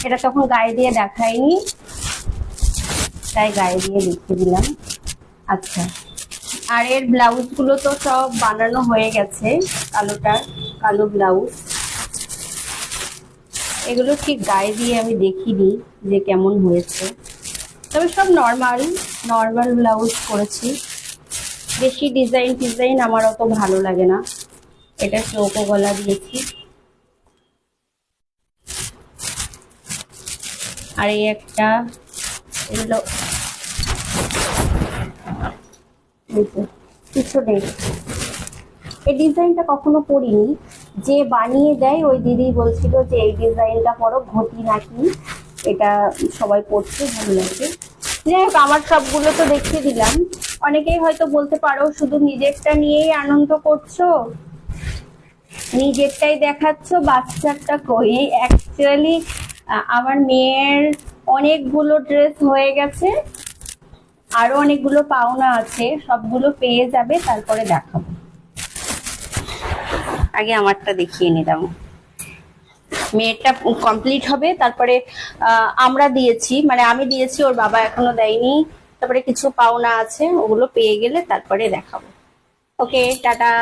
এটা তখন গায়ে দিয়ে দেখাইনি, তাই গায়ে দিয়ে লিখে দিলাম। আচ্ছা, আর এর ব্লাউজ গুলো তো সব বানানো হয়ে গেছে। কালো ব্লাউজ, এগুলো ঠিক গায়ে দিয়ে আমি দেখিনি যে কেমন হয়েছে, তবে সব নর্মাল ব্লাউজ করেছি। বেশি ডিজাইন আমার অত ভালো লাগে না। এটা চৌকো গলা দিয়েছি। আর এই একটা, এগুলো কিছু নেই। এই ডিজাইনটা কখনো পরিনি, যে বানিয়ে দেয় ওই দিদি বলছিল যে এই ডিজাইনটা পরো, ঘটি নাকি, এটা সবাই পরতে ভালো লাগে। যাই হোক, আমার সবগুলো তো দেখিয়ে দিলাম। অনেকেই হয়তো বলতে পারো শুধু নিজেরটা নিয়েই আনন্দ করছো, নিজেরটাই দেখাচ্ছ, বাচ্চারটা কই। অ্যাকচুয়ালি আমার মেয়ের অনেকগুলো ড্রেস হয়ে গেছে, আরো অনেকগুলো পাওনা আছে, সবগুলো পেয়ে যাবে, তারপরে দেখাবো। আগে আমারটা দেখিয়ে নিলাম, মেয়েরটা কমপ্লিট হবে, তারপরে আমরা দিয়েছি, মানে আমি দিয়েছি, ওর বাবা এখনো দেয়নি। তারপরে কিছু পাওনা আছে, ওগুলো পেয়ে গেলে তারপরে দেখাবো। ওকে, টাটা।